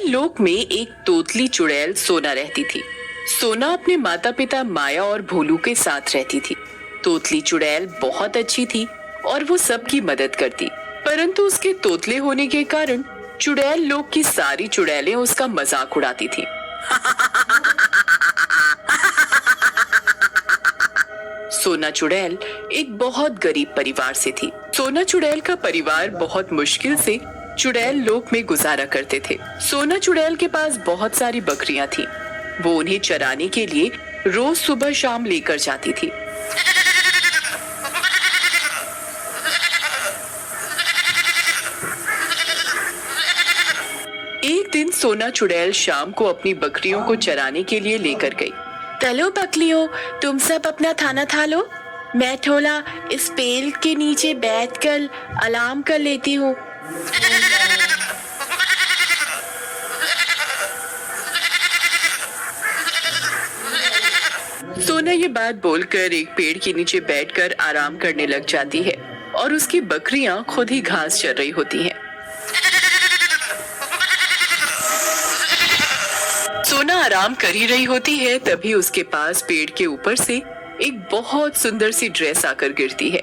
लोक में एक तोतली चुड़ैल सोना रहती थी। सोना अपने माता पिता माया और भोलू के साथ रहती थी। तोतली चुड़ैल बहुत अच्छी थी और वो सबकी मदद करती, परंतु उसके तोतले होने के कारण चुड़ैल लोक की सारी चुड़ैलें उसका मजाक उड़ाती थी। सोना चुड़ैल एक बहुत गरीब परिवार से थी। सोना चुड़ैल का परिवार बहुत मुश्किल से चुड़ैल लोक में गुजारा करते थे। सोना चुड़ैल के पास बहुत सारी बकरियां थी। वो उन्हें चराने के लिए रोज सुबह शाम लेकर जाती थी। एक दिन सोना चुड़ैल शाम को अपनी बकरियों को चराने के लिए लेकर गई। चलो बकलियों, तुम सब अपना खाना खा लो, मैं थोड़ा इस पेड़ के नीचे बैठकर आराम कर लेती हूँ। सोना ये बात बोलकर एक पेड़ के नीचे बैठकर आराम करने लग जाती है और उसकी बकरियां खुद ही घास चर रही होती हैं। सोना आराम कर ही रही होती है, तभी उसके पास पेड़ के ऊपर से एक बहुत सुंदर सी ड्रेस आकर गिरती है।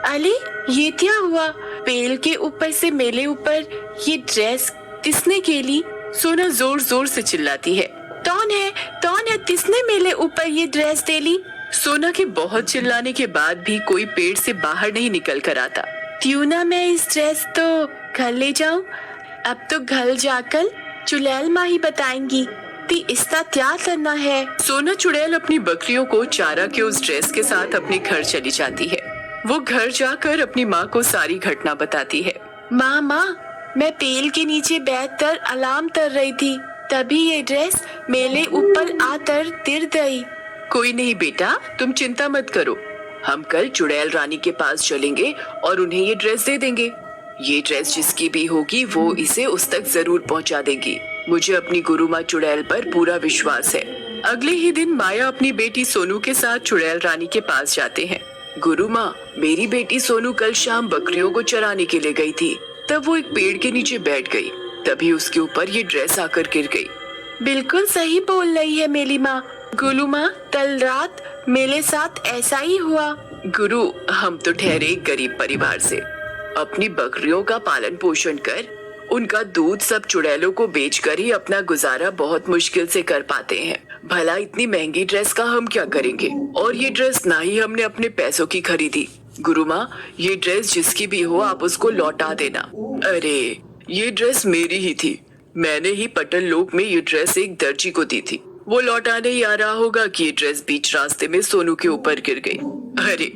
अरे ये क्या हुआ? पेड़ के ऊपर से मेरे ऊपर ये ड्रेस किसने खेली? सोना जोर जोर से चिल्लाती है। कौन है किसने मेरे ऊपर ये ड्रेस डाली? सोना के बहुत चिल्लाने के बाद भी कोई पेड़ से बाहर नहीं निकल कर आता। क्यों ना मैं इस ड्रेस तो घर ले जाऊं? अब तो घर जाकर चुड़ैल माँ ही बताएंगी कि इसका क्या करना है। सोना चुड़ैल अपनी बकरियों को चारा के उस ड्रेस के साथ अपने घर चली जाती है। वो घर जाकर अपनी माँ को सारी घटना बताती है। माँ, मैं पेड़ के नीचे बैठकर आराम कर रही थी, तभी ये ड्रेस मेरे ऊपर आकर गिर गई। कोई नहीं बेटा, तुम चिंता मत करो, हम कल चुड़ैल रानी के पास चलेंगे और उन्हें ये ड्रेस दे देंगे। ये ड्रेस जिसकी भी होगी वो इसे उस तक जरूर पहुंचा देगी। मुझे अपनी गुरु माँ चुड़ैल पर पूरा विश्वास है। अगले ही दिन माया अपनी बेटी सोनू के साथ चुड़ैल रानी के पास जाते हैं। गुरु माँ, मेरी बेटी सोनू कल शाम बकरियों को चराने के लिए गई थी, तब वो एक पेड़ के नीचे बैठ गई, तभी उसके ऊपर ये ड्रेस आकर गिर गई। बिल्कुल सही बोल रही है मेरी माँ। गुरु माँ, कल रात मेरे साथ ऐसा ही हुआ। गुरु, हम तो ठहरे एक गरीब परिवार से, अपनी बकरियों का पालन पोषण कर उनका दूध सब चुड़ैलों को बेचकर ही अपना गुजारा बहुत मुश्किल से कर पाते हैं। भला इतनी महंगी ड्रेस का हम क्या करेंगे? और ये ड्रेस ना ही हमने अपने पैसों की खरीदी। गुरु माँ, ये ड्रेस जिसकी भी हो आप उसको लौटा देना। अरे ये ड्रेस मेरी ही थी, मैंने ही पटल लोक में ये ड्रेस एक दर्जी को दी थी। वो लौटाने ही आ रहा होगा कि ये ड्रेस बीच रास्ते में सोनू के ऊपर गिर गई। अरे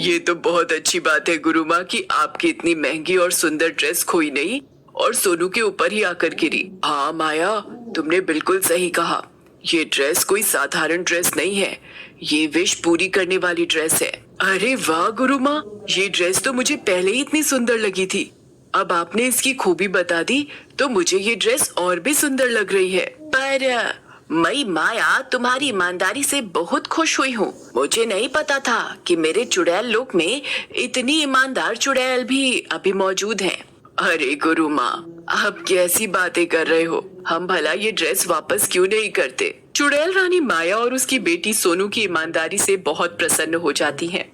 ये तो बहुत अच्छी बात है गुरु माँ कि आपकी इतनी महंगी और सुंदर ड्रेस खोई नहीं और सोनू के ऊपर ही आकर गिरी। हाँ माया, तुमने बिल्कुल सही कहा, ये ड्रेस कोई साधारण ड्रेस नहीं है, ये विश पूरी करने वाली ड्रेस है। अरे वाह गुरु माँ, ये ड्रेस तो मुझे पहले ही इतनी सुंदर लगी थी, अब आपने इसकी खूबी बता दी तो मुझे ये ड्रेस और भी सुंदर लग रही है। पर मैं माया तुम्हारी ईमानदारी से बहुत खुश हुई हूँ। मुझे नहीं पता था कि मेरे चुड़ैल लोक में इतनी ईमानदार चुड़ैल भी अभी मौजूद हैं। अरे गुरु माँ, आप कैसी बातें कर रहे हो? हम भला ये ड्रेस वापस क्यों नहीं करते? चुड़ैल रानी माया और उसकी बेटी सोनू की ईमानदारी से बहुत प्रसन्न हो जाती हैं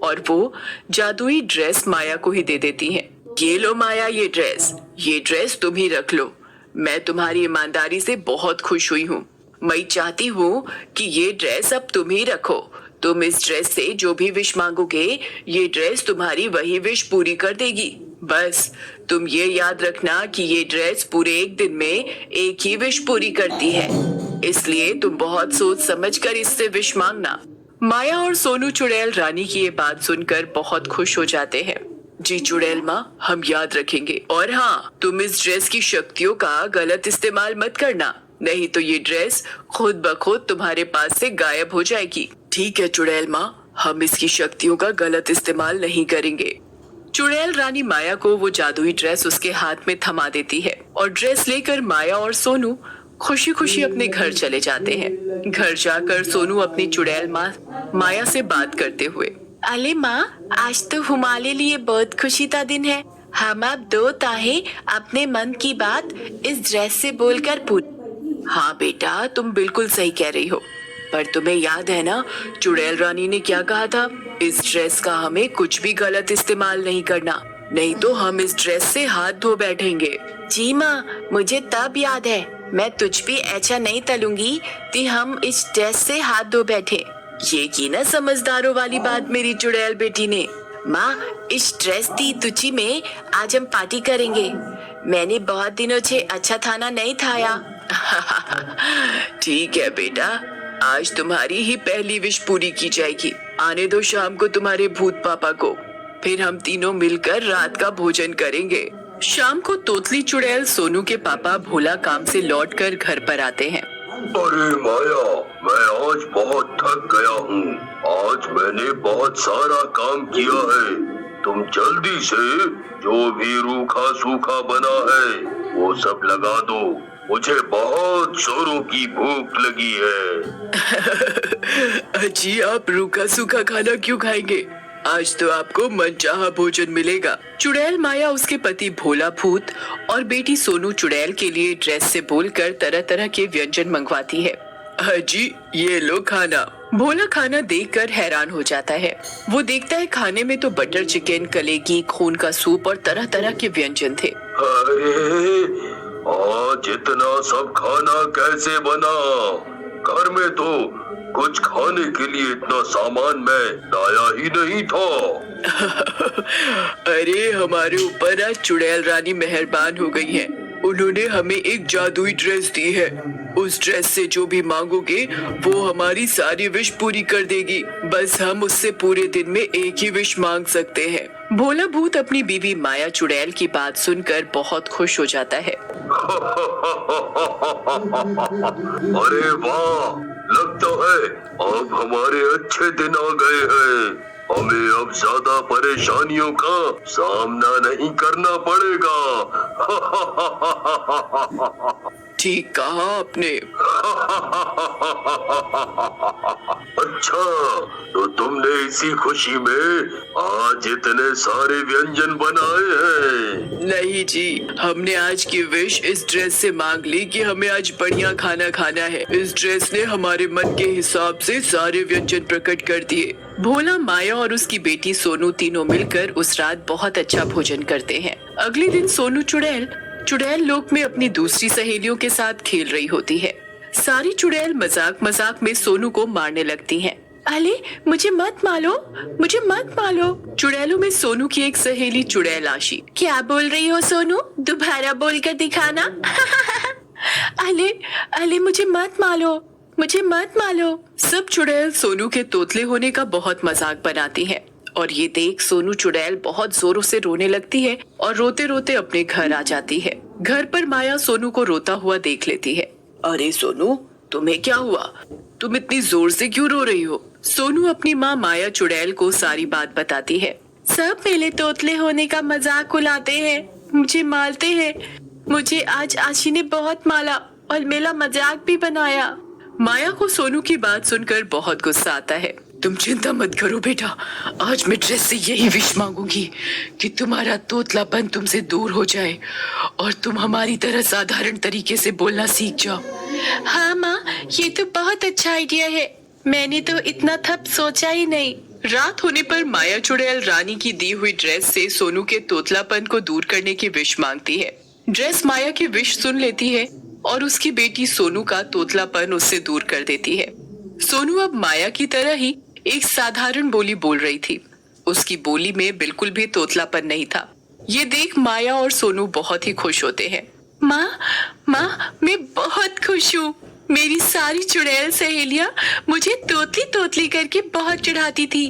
और वो जादुई ड्रेस माया को ही दे देती हैं। ये लो माया, ये ड्रेस तुम ही रख लो। मैं तुम्हारी ईमानदारी से बहुत खुश हुई हूँ। मैं चाहती हूँ कि ये ड्रेस अब तुम ही रखो। तुम इस ड्रेस से जो भी विश मांगोगे, ये ड्रेस तुम्हारी वही विश पूरी कर देगी। बस तुम ये याद रखना कि ये ड्रेस पूरे एक दिन में एक ही विश पूरी करती है, इसलिए तुम बहुत सोच समझकर इससे विश मांगना। माया और सोनू चुड़ैल रानी की ये बात सुनकर बहुत खुश हो जाते हैं। जी चुड़ैल माँ, हम याद रखेंगे। और हाँ, तुम इस ड्रेस की शक्तियों का गलत इस्तेमाल मत करना, नहीं तो ये ड्रेस खुद ब खुद तुम्हारे पास से गायब हो जाएगी। ठीक है चुड़ैल माँ, हम इसकी शक्तियों का गलत इस्तेमाल नहीं करेंगे। चुड़ैल रानी माया को वो जादुई ड्रेस उसके हाथ में थमा देती है और ड्रेस लेकर माया और सोनू खुशी खुशी अपने घर चले जाते हैं। घर जाकर सोनू अपनी चुड़ैल माँ माया से बात करते हुए, अरे माँ, आज तो हमारे लिए बहुत खुशी का दिन है। हम अब दो ताहे अपने मन की बात इस ड्रेस से बोलकर पूछ। हाँ बेटा, तुम बिल्कुल सही कह रही हो। पर तुम्हें याद है ना, चुड़ैल रानी ने क्या कहा था? इस ड्रेस का हमें कुछ भी गलत इस्तेमाल नहीं करना, नहीं तो हम इस ड्रेस से हाथ धो बैठेंगे। जी माँ, मुझे तब याद है। मैं तुझ भी ऐसा नहीं तलूंगी कि हम इस ड्रेस से हाथ धो बैठे। ये की ना समझदारों वाली बात मेरी चुड़ैल बेटी ने। माँ, इस ड्रेस दी तुची में आज हम पार्टी करेंगे। मैंने बहुत दिनों से अच्छा खाना नहीं खाया। ठीक है बेटा, आज तुम्हारी ही पहली विश पूरी की जाएगी। आने दो शाम को तुम्हारे भूत पापा को, फिर हम तीनों मिलकर रात का भोजन करेंगे। शाम को तोतली चुड़ैल सोनू के पापा भोला काम से लौटकर घर पर आते हैं। अरे माया, मैं आज बहुत थक गया हूँ। आज मैंने बहुत सारा काम किया है। तुम जल्दी से जो भी रूखा सूखा बना है वो सब लगा दो। मुझे बहुत जोरों की भूख लगी है। अजी, आप रूखा सूखा खाना क्यों खाएंगे? आज तो आपको मनचाहा भोजन मिलेगा। चुड़ैल माया उसके पति भोला भूत और बेटी सोनू चुड़ैल के लिए ड्रेस से बोलकर तरह तरह के व्यंजन मंगवाती है। अजी, ये लो खाना। भोला खाना देखकर हैरान हो जाता है। वो देखता है खाने में तो बटर चिकन, कलेगी, खून का सूप और तरह तरह के व्यंजन थे। अरे, आज इतना सब खाना कैसे बना? घर में तो कुछ खाने के लिए इतना सामान मैं लाया ही नहीं था। अरे, हमारे ऊपर आज चुड़ैल रानी मेहरबान हो गई है। उन्होंने हमें एक जादुई ड्रेस दी है। उस ड्रेस से जो भी मांगोगे वो हमारी सारी विश पूरी कर देगी। बस हम उससे पूरे दिन में एक ही विश मांग सकते हैं। भोला भूत अपनी बीवी माया चुड़ैल की बात सुनकर बहुत खुश हो जाता है। अरे वाह, लगता है अब हमारे अच्छे दिन आ गए हैं। हमें अब ज्यादा परेशानियों का सामना नहीं करना पड़ेगा। ठीक कहा आपने। अच्छा, तो तुमने इसी खुशी में आज इतने सारे व्यंजन बनाए हैं? नहीं जी, हमने आज की विश इस ड्रेस से मांग ली कि हमें आज बढ़िया खाना खाना है। इस ड्रेस ने हमारे मन के हिसाब से सारे व्यंजन प्रकट कर दिए। भोला, माया और उसकी बेटी सोनू तीनों मिलकर उस रात बहुत अच्छा भोजन करते हैं। अगले दिन सोनू चुड़ैल लोक में अपनी दूसरी सहेलियों के साथ खेल रही होती है। सारी चुड़ैल मजाक मजाक में सोनू को मारने लगती हैं। अरे, मुझे मत मारो, मुझे मत मारो। चुड़ैलों में सोनू की एक सहेली चुड़ैल आशी। क्या बोल रही हो सोनू? दोबारा बोल कर दिखाना। अले, मुझे मत मारो, मुझे मत मारो। सब चुड़ैल सोनू के तोतले होने का बहुत मजाक बनाती हैं और ये देख सोनू चुड़ैल बहुत जोरों से रोने लगती है और रोते रोते अपने घर आ जाती है। घर पर माया सोनू को रोता हुआ देख लेती है। अरे सोनू, तुम्हें क्या हुआ? तुम इतनी जोर से क्यों रो रही हो? सोनू अपनी माँ माया चुड़ैल को सारी बात बताती है। सब मेरे तोतले होने का मजाक उड़ाते हैं, मुझे मारते हैं। मुझे आज आशी ने बहुत मारा और मेरा मजाक भी बनाया। माया को सोनू की बात सुनकर बहुत गुस्सा आता है। तुम चिंता मत करो बेटा, आज मैं ड्रेस से यही विश मांगूंगी कि तुम्हारा तोतलापन तुमसे दूर हो जाए और तुम हमारी तरह साधारण तरीके से बोलना सीख जाओ। हाँ माँ, ये तो बहुत अच्छा आइडिया है। मैंने तो इतना थप सोचा ही नहीं। रात होने पर माया चुड़ैल रानी की दी हुई ड्रेस से सोनू के तोतलापन को दूर करने की विश मांगती है। ड्रेस माया की विश सुन लेती है और उसकी बेटी सोनू का तोतलापन उससे दूर कर देती है। सोनू अब माया की तरह ही एक साधारण बोली बोल रही थी। उसकी बोली में बिल्कुल भी तोतलापन नहीं था। ये देख माया और सोनू बहुत ही खुश होते हैं। माँ, मैं बहुत खुश हूँ। मेरी सारी चुड़ैल सहेलियाँ मुझे तोतली तोतली करके बहुत चिढ़ाती थी।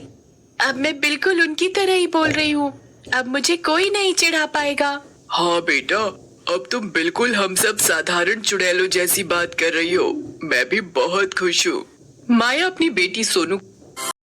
अब मैं बिल्कुल उनकी तरह ही बोल रही हूँ। अब मुझे कोई नहीं चिढ़ा पाएगा। हाँ बेटा, अब तुम बिल्कुल हम सब साधारण चुड़ैलों जैसी बात कर रही हो। मैं भी बहुत खुश हूँ। माया अपनी बेटी सोनू